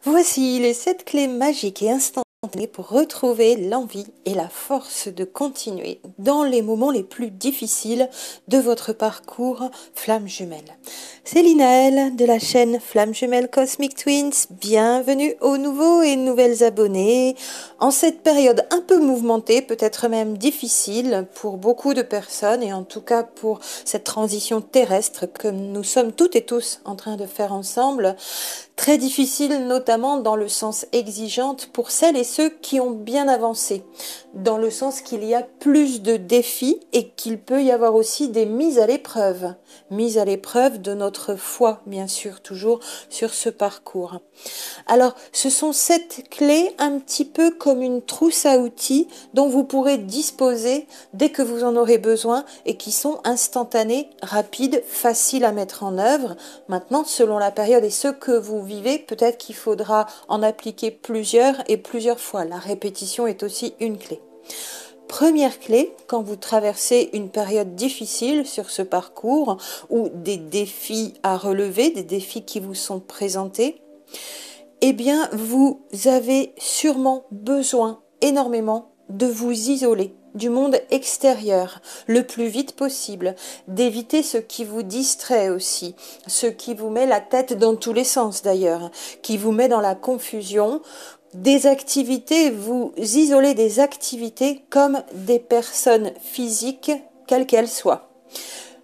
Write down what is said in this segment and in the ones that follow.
Voici les 7 clés magiques et instantanées pour retrouver l'envie et la force de continuer dans les moments les plus difficiles de votre parcours Flamme Jumelle. C'est Linaëlle de la chaîne Flamme Jumelle Cosmic Twins. Bienvenue aux nouveaux et nouvelles abonnés. En cette période un peu mouvementée, peut-être même difficile pour beaucoup de personnes et en tout cas pour cette transition terrestre que nous sommes toutes et tous en train de faire ensemble. Très difficile notamment dans le sens exigeante pour celles et ceux qui ont bien avancé, dans le sens qu'il y a plus de défis et qu'il peut y avoir aussi des mises à l'épreuve de notre foi, bien sûr, toujours sur ce parcours. Alors, ce sont 7 clés un petit peu comme une trousse à outils dont vous pourrez disposer dès que vous en aurez besoin et qui sont instantanées, rapides, faciles à mettre en œuvre. Maintenant, selon la période et ce que vous vivez, peut-être qu'il faudra en appliquer plusieurs et plusieurs fois. La répétition est aussi une clé. Première clé, quand vous traversez une période difficile sur ce parcours ou des défis à relever, des défis qui vous sont présentés, eh bien, vous avez sûrement besoin énormément de vous isoler du monde extérieur le plus vite possible, d'éviter ce qui vous distrait aussi, ce qui vous met la tête dans tous les sens d'ailleurs, qui vous met dans la confusion, des activités, vous isolez des activités comme des personnes physiques, quelles qu'elles soient.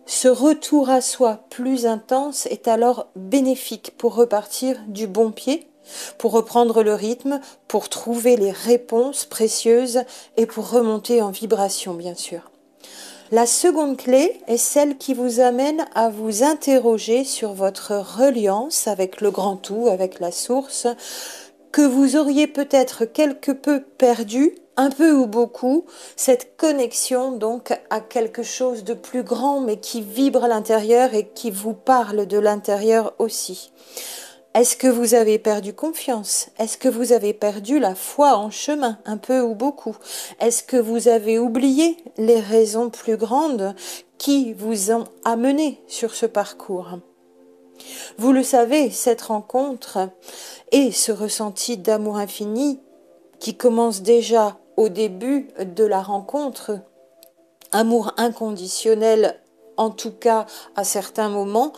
Ce retour à soi plus intense est alors bénéfique pour repartir du bon pied, pour reprendre le rythme, pour trouver les réponses précieuses et pour remonter en vibration, bien sûr. La seconde clé est celle qui vous amène à vous interroger sur votre reliance avec le grand tout, avec la source, que vous auriez peut-être quelque peu perdu, un peu ou beaucoup, cette connexion donc à quelque chose de plus grand mais qui vibre à l'intérieur et qui vous parle de l'intérieur aussi. Est-ce que vous avez perdu confiance? Est-ce que vous avez perdu la foi en chemin, un peu ou beaucoup? Est-ce que vous avez oublié les raisons plus grandes qui vous ont amené sur ce parcours? Vous le savez, cette rencontre et ce ressenti d'amour infini qui commence déjà au début de la rencontre, amour inconditionnel en tout cas à certains moments,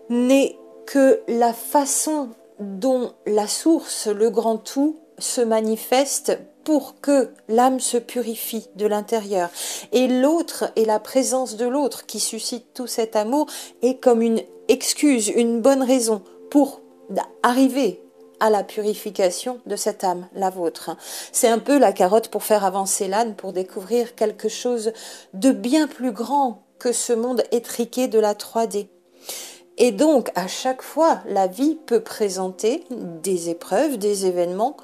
n'est que la façon dont la source, le grand tout, se manifeste pour que l'âme se purifie de l'intérieur. Et l'autre, et la présence de l'autre qui suscite tout cet amour, est comme une excuse, une bonne raison pour arriver à la purification de cette âme, la vôtre. C'est un peu la carotte pour faire avancer l'âne, pour découvrir quelque chose de bien plus grand que ce monde étriqué de la 3D. Et donc, à chaque fois, la vie peut présenter des épreuves, des événements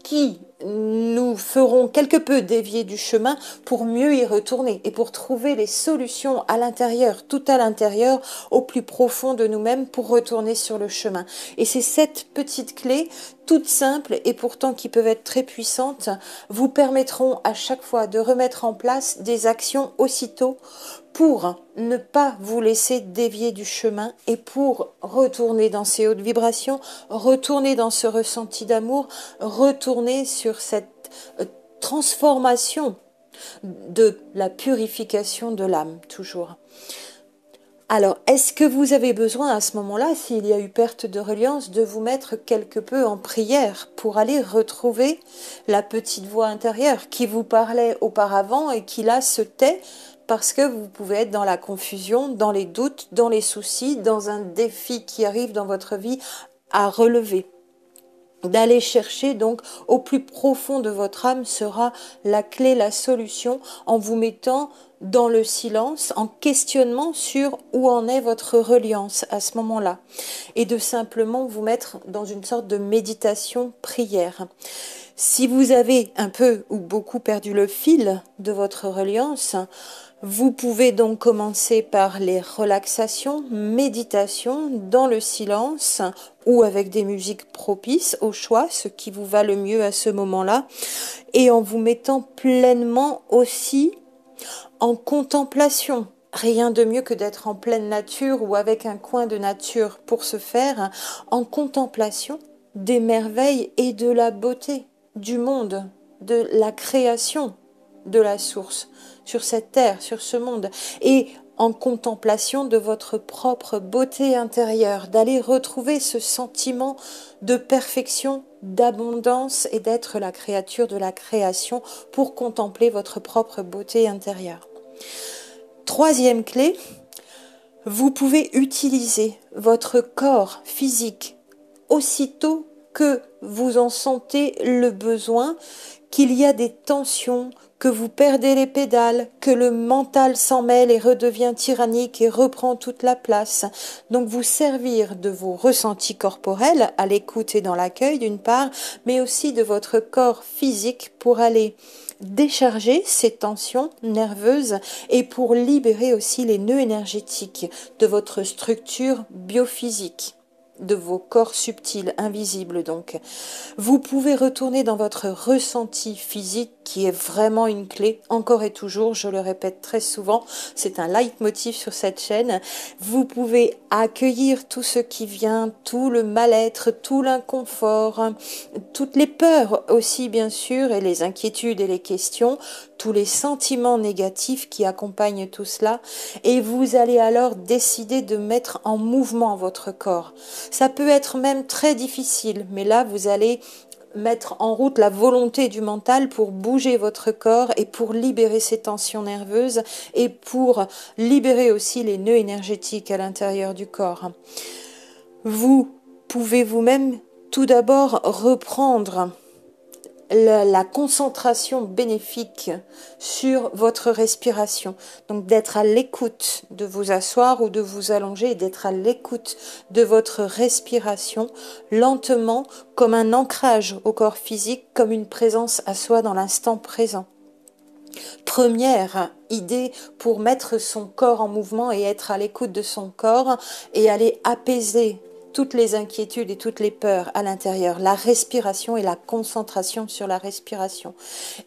qui nous feront quelque peu dévier du chemin pour mieux y retourner et pour trouver les solutions à l'intérieur, tout à l'intérieur, au plus profond de nous-mêmes pour retourner sur le chemin. Et c'est cette petite clé, toutes simples et pourtant qui peuvent être très puissantes, vous permettront à chaque fois de remettre en place des actions aussitôt pour ne pas vous laisser dévier du chemin et pour retourner dans ces hautes vibrations, retourner dans ce ressenti d'amour, retourner sur cette transformation de la purification de l'âme, toujours. Alors, est-ce que vous avez besoin à ce moment-là, s'il y a eu perte de reliance, de vous mettre quelque peu en prière pour aller retrouver la petite voix intérieure qui vous parlait auparavant et qui là se tait parce que vous pouvez être dans la confusion, dans les doutes, dans les soucis, dans un défi qui arrive dans votre vie à relever? D'aller chercher donc au plus profond de votre âme sera la clé, la solution, en vous mettant dans le silence, en questionnement sur où en est votre reliance à ce moment-là, et de simplement vous mettre dans une sorte de méditation prière. Si vous avez un peu ou beaucoup perdu le fil de votre reliance, vous pouvez donc commencer par les relaxations, méditations dans le silence ou avec des musiques propices au choix, ce qui vous va le mieux à ce moment-là, et en vous mettant pleinement aussi en contemplation. Rien de mieux que d'être en pleine nature ou avec un coin de nature pour ce faire, en contemplation des merveilles et de la beauté du monde, de la création de la source, sur cette terre, sur ce monde, et en contemplation de votre propre beauté intérieure, d'aller retrouver ce sentiment de perfection, d'abondance et d'être la créature de la création pour contempler votre propre beauté intérieure. Troisième clé, vous pouvez utiliser votre corps physique aussitôt que vous en sentez le besoin, qu'il y a des tensions, que vous perdez les pédales, que le mental s'en mêle et redevient tyrannique et reprend toute la place. Donc vous servir de vos ressentis corporels à l'écoute et dans l'accueil d'une part, mais aussi de votre corps physique pour aller décharger ces tensions nerveuses et pour libérer aussi les nœuds énergétiques de votre structure biophysique, de vos corps subtils, invisibles donc. Vous pouvez retourner dans votre ressenti physique qui est vraiment une clé, encore et toujours, je le répète très souvent, c'est un leitmotiv sur cette chaîne. Vous pouvez accueillir tout ce qui vient, tout le mal-être, tout l'inconfort, toutes les peurs aussi bien sûr, et les inquiétudes et les questions, tous les sentiments négatifs qui accompagnent tout cela, et vous allez alors décider de mettre en mouvement votre corps. Ça peut être même très difficile, mais là vous allez mettre en route la volonté du mental pour bouger votre corps et pour libérer ces tensions nerveuses et pour libérer aussi les nœuds énergétiques à l'intérieur du corps. Vous pouvez vous-même tout d'abord reprendre la concentration bénéfique sur votre respiration. Donc d'être à l'écoute, de vous asseoir ou de vous allonger et d'être à l'écoute de votre respiration lentement comme un ancrage au corps physique, comme une présence à soi dans l'instant présent. Première idée pour mettre son corps en mouvement et être à l'écoute de son corps et aller apaiser toutes les inquiétudes et toutes les peurs à l'intérieur, la respiration et la concentration sur la respiration.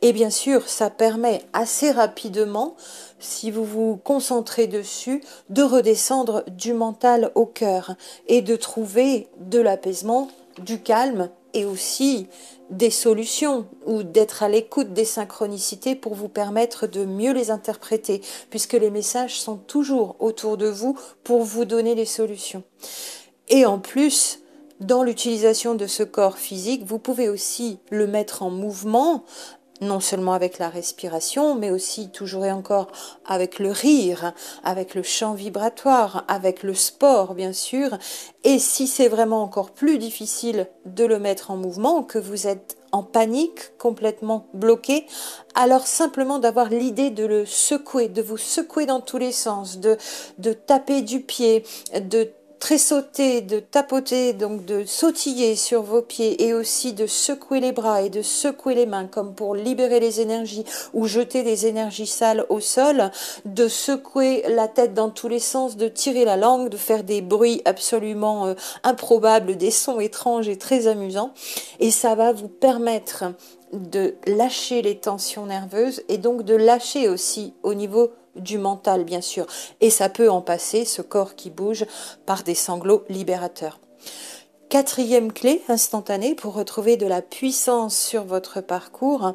Et bien sûr, ça permet assez rapidement, si vous vous concentrez dessus, de redescendre du mental au cœur et de trouver de l'apaisement, du calme et aussi des solutions ou d'être à l'écoute des synchronicités pour vous permettre de mieux les interpréter, puisque les messages sont toujours autour de vous pour vous donner des solutions. Et en plus, dans l'utilisation de ce corps physique, vous pouvez aussi le mettre en mouvement, non seulement avec la respiration, mais aussi toujours et encore avec le rire, avec le chant vibratoire, avec le sport bien sûr. Et si c'est vraiment encore plus difficile de le mettre en mouvement, que vous êtes en panique, complètement bloqué, alors simplement d'avoir l'idée de le secouer, de vous secouer dans tous les sens, de taper du pied, de tressauter, de tapoter, donc de sautiller sur vos pieds et aussi de secouer les bras et de secouer les mains comme pour libérer les énergies ou jeter des énergies sales au sol, de secouer la tête dans tous les sens, de tirer la langue, de faire des bruits absolument improbables, des sons étranges et très amusants. Et ça va vous permettre de lâcher les tensions nerveuses et donc de lâcher aussi au niveau du mental bien sûr, et ça peut en passer, ce corps qui bouge, par des sanglots libérateurs. Quatrième clé instantanée pour retrouver de la puissance sur votre parcours,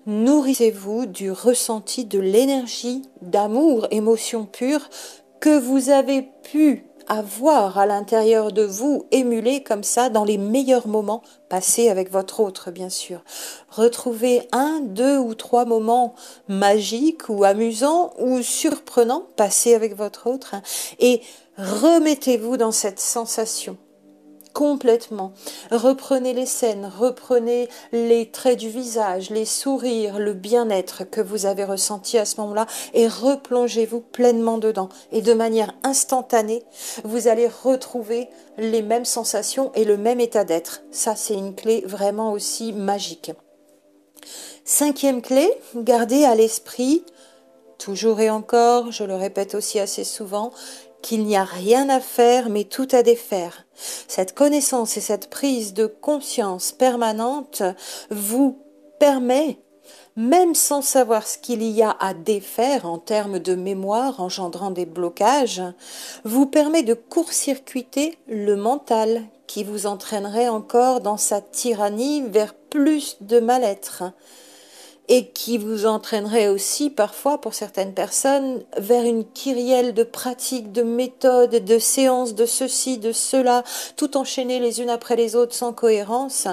nourrissez-vous du ressenti de l'énergie, d'amour, émotion pure que vous avez pu avoir à l'intérieur de vous, émuler comme ça dans les meilleurs moments passés avec votre autre, bien sûr. Retrouvez 1, 2 ou 3 moments magiques ou amusants ou surprenants passés avec votre autre et remettez-vous dans cette sensation. Complètement. Reprenez les scènes, reprenez les traits du visage, les sourires, le bien-être que vous avez ressenti à ce moment-là et replongez-vous pleinement dedans. Et de manière instantanée, vous allez retrouver les mêmes sensations et le même état d'être. Ça, c'est une clé vraiment aussi magique. Cinquième clé, gardez à l'esprit, toujours et encore, je le répète aussi assez souvent, qu'il n'y a rien à faire, mais tout à défaire. Cette connaissance et cette prise de conscience permanente vous permet, même sans savoir ce qu'il y a à défaire en termes de mémoire engendrant des blocages, vous permet de court-circuiter le mental qui vous entraînerait encore dans sa tyrannie vers plus de mal-être et qui vous entraînerait aussi parfois pour certaines personnes vers une kyrielle de pratiques, de méthodes, de séances, de ceci, de cela, tout enchaînées les unes après les autres sans cohérence.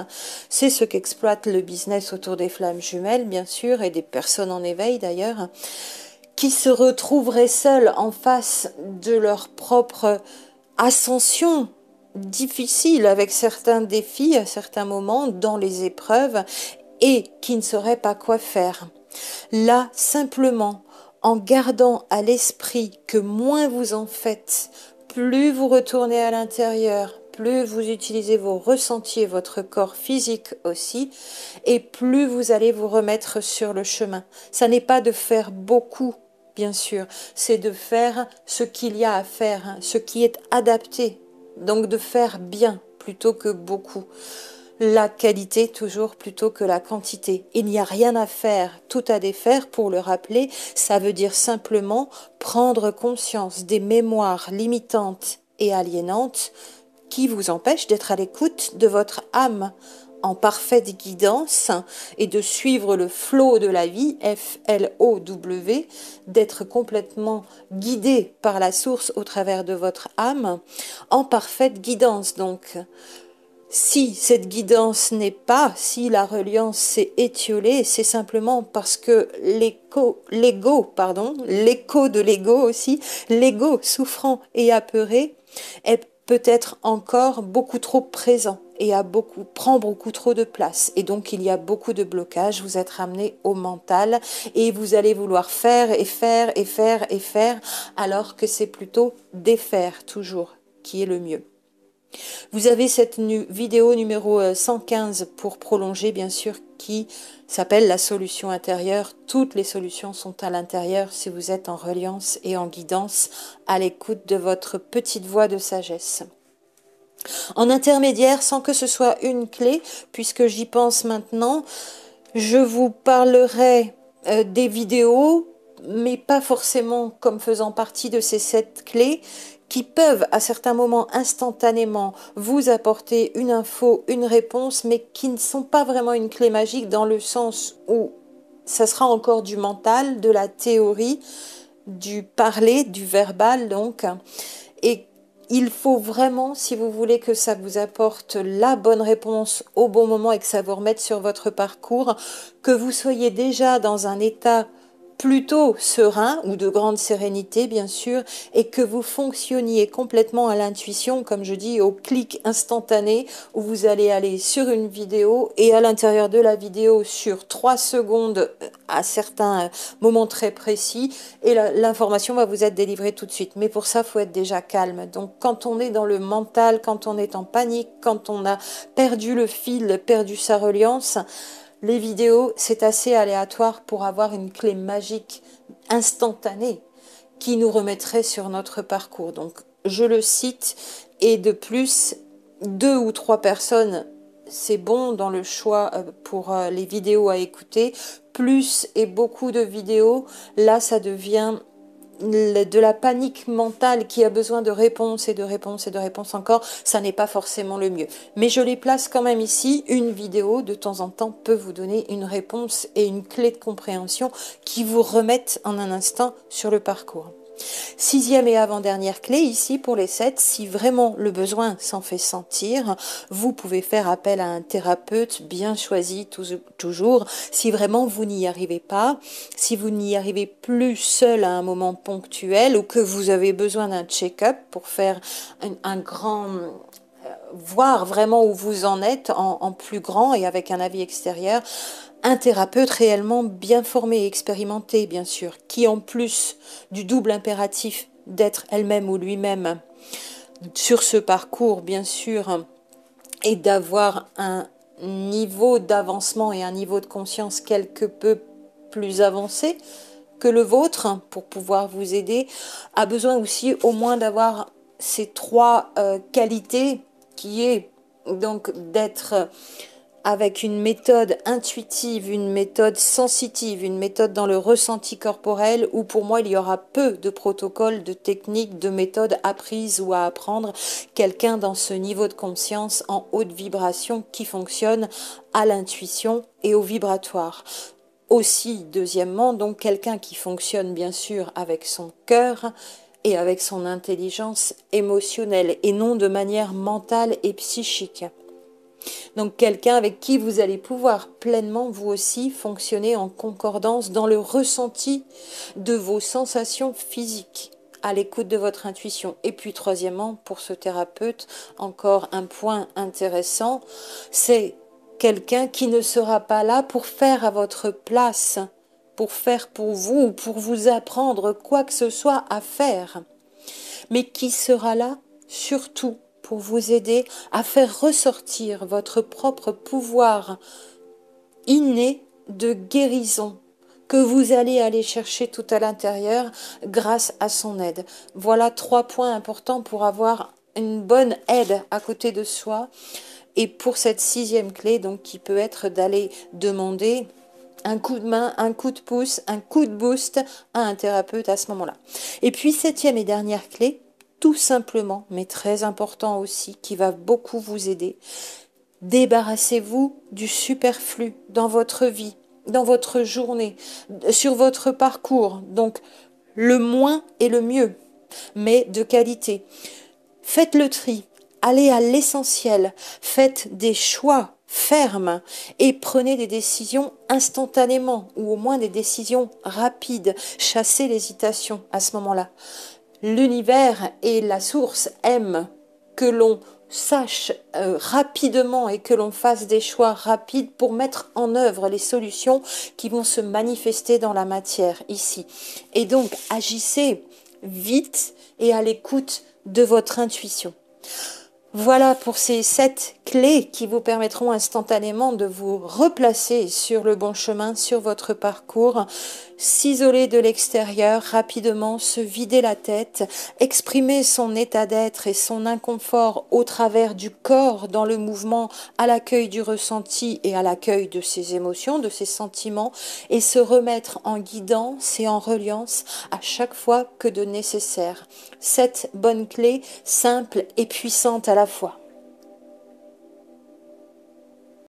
C'est ce qu'exploite le business autour des flammes jumelles, bien sûr, et des personnes en éveil d'ailleurs, qui se retrouveraient seules en face de leur propre ascension difficile avec certains défis à certains moments dans les épreuves et qui ne sauraient pas quoi faire. Là, simplement, en gardant à l'esprit que moins vous en faites, plus vous retournez à l'intérieur, plus vous utilisez vos ressentis et votre corps physique aussi, et plus vous allez vous remettre sur le chemin. Ça n'est pas de faire beaucoup, bien sûr, c'est de faire ce qu'il y a à faire, ce qui est adapté, donc de faire bien plutôt que beaucoup. La qualité toujours plutôt que la quantité. Il n'y a rien à faire, tout à défaire. Pour le rappeler, ça veut dire simplement prendre conscience des mémoires limitantes et aliénantes qui vous empêchent d'être à l'écoute de votre âme en parfaite guidance et de suivre le flot de la vie, F-L-O-W, d'être complètement guidé par la source au travers de votre âme, en parfaite guidance donc. Si cette guidance n'est pas, si la reliance s'est étiolée, c'est simplement parce que l'écho de l'ego aussi, l'ego souffrant et apeuré, est peut-être encore beaucoup trop présent et prend beaucoup trop de place. Et donc il y a beaucoup de blocages, vous êtes ramené au mental et vous allez vouloir faire et faire et faire et faire, alors que c'est plutôt défaire toujours qui est le mieux. Vous avez cette vidéo numéro 115 pour prolonger, bien sûr, qui s'appelle la solution intérieure. Toutes les solutions sont à l'intérieur si vous êtes en reliance et en guidance à l'écoute de votre petite voix de sagesse. En intermédiaire, sans que ce soit une clé, puisque j'y pense maintenant, je vous parlerai des vidéos, mais pas forcément comme faisant partie de ces 7 clés, qui peuvent à certains moments instantanément vous apporter une info, une réponse, mais qui ne sont pas vraiment une clé magique dans le sens où ça sera encore du mental, de la théorie, du parler, du verbal donc. Et il faut vraiment, si vous voulez que ça vous apporte la bonne réponse au bon moment et que ça vous remette sur votre parcours, que vous soyez déjà dans un état plutôt serein ou de grande sérénité bien sûr, et que vous fonctionniez complètement à l'intuition, comme je dis, au clic instantané, où vous allez aller sur une vidéo et à l'intérieur de la vidéo sur 3 secondes à certains moments très précis, et l'information va vous être délivrée tout de suite. Mais pour ça, il faut être déjà calme. Donc quand on est dans le mental, quand on est en panique, quand on a perdu le fil, perdu sa reliance, les vidéos, c'est assez aléatoire pour avoir une clé magique instantanée qui nous remettrait sur notre parcours. Donc, je le cite, et de plus, 2 ou 3 personnes, c'est bon dans le choix pour les vidéos à écouter. Plus et beaucoup de vidéos, là, ça devient de la panique mentale qui a besoin de réponses et de réponses et de réponses encore, ça n'est pas forcément le mieux. Mais je les place quand même ici. Une vidéo de temps en temps peut vous donner une réponse et une clé de compréhension qui vous remettent en un instant sur le parcours. 6e et avant-dernière clé ici pour les 7, si vraiment le besoin s'en fait sentir, vous pouvez faire appel à un thérapeute bien choisi toujours. Si vraiment vous n'y arrivez pas, si vous n'y arrivez plus seul à un moment ponctuel ou que vous avez besoin d'un check-up pour faire un grand... voir vraiment où vous en êtes en plus grand et avec un avis extérieur, un thérapeute réellement bien formé et expérimenté, bien sûr, qui en plus du double impératif d'être elle-même ou lui-même sur ce parcours, bien sûr, et d'avoir un niveau d'avancement et un niveau de conscience quelque peu plus avancé que le vôtre pour pouvoir vous aider, a besoin aussi au moins d'avoir ces 3 qualités qui est donc d'être avec une méthode intuitive, une méthode sensitive, une méthode dans le ressenti corporel, où pour moi il y aura peu de protocoles, de techniques, de méthodes apprises ou à apprendre. Quelqu'un dans ce niveau de conscience en haute vibration qui fonctionne à l'intuition et au vibratoire. Aussi, deuxièmement, donc quelqu'un qui fonctionne bien sûr avec son cœur et avec son intelligence émotionnelle et non de manière mentale et psychique. Donc quelqu'un avec qui vous allez pouvoir pleinement vous aussi fonctionner en concordance dans le ressenti de vos sensations physiques, à l'écoute de votre intuition. Et puis troisièmement, pour ce thérapeute, encore un point intéressant, c'est quelqu'un qui ne sera pas là pour faire à votre place, pour faire pour vous, pour vous apprendre quoi que ce soit à faire, mais qui sera là surtout pour vous aider à faire ressortir votre propre pouvoir inné de guérison que vous allez aller chercher tout à l'intérieur grâce à son aide. Voilà 3 points importants pour avoir une bonne aide à côté de soi. Et pour cette 6e clé, donc, qui peut être d'aller demander un coup de main, un coup de pouce, un coup de boost à un thérapeute à ce moment-là. Et puis 7e et dernière clé, tout simplement, mais très important aussi, qui va beaucoup vous aider. Débarrassez-vous du superflu dans votre vie, dans votre journée, sur votre parcours. Donc, le moins et le mieux, mais de qualité. Faites le tri, allez à l'essentiel, faites des choix fermes et prenez des décisions instantanément ou au moins des décisions rapides. Chassez l'hésitation à ce moment-là. L'univers et la source aiment que l'on sache rapidement et que l'on fasse des choix rapides pour mettre en œuvre les solutions qui vont se manifester dans la matière ici. Et donc, agissez vite et à l'écoute de votre intuition. Voilà pour ces 7 clés qui vous permettront instantanément de vous replacer sur le bon chemin, sur votre parcours, s'isoler de l'extérieur rapidement, se vider la tête, exprimer son état d'être et son inconfort au travers du corps dans le mouvement à l'accueil du ressenti et à l'accueil de ses émotions, de ses sentiments, et se remettre en guidance et en reliance à chaque fois que de nécessaire. 7 bonnes clés, simples et puissantes à la fois.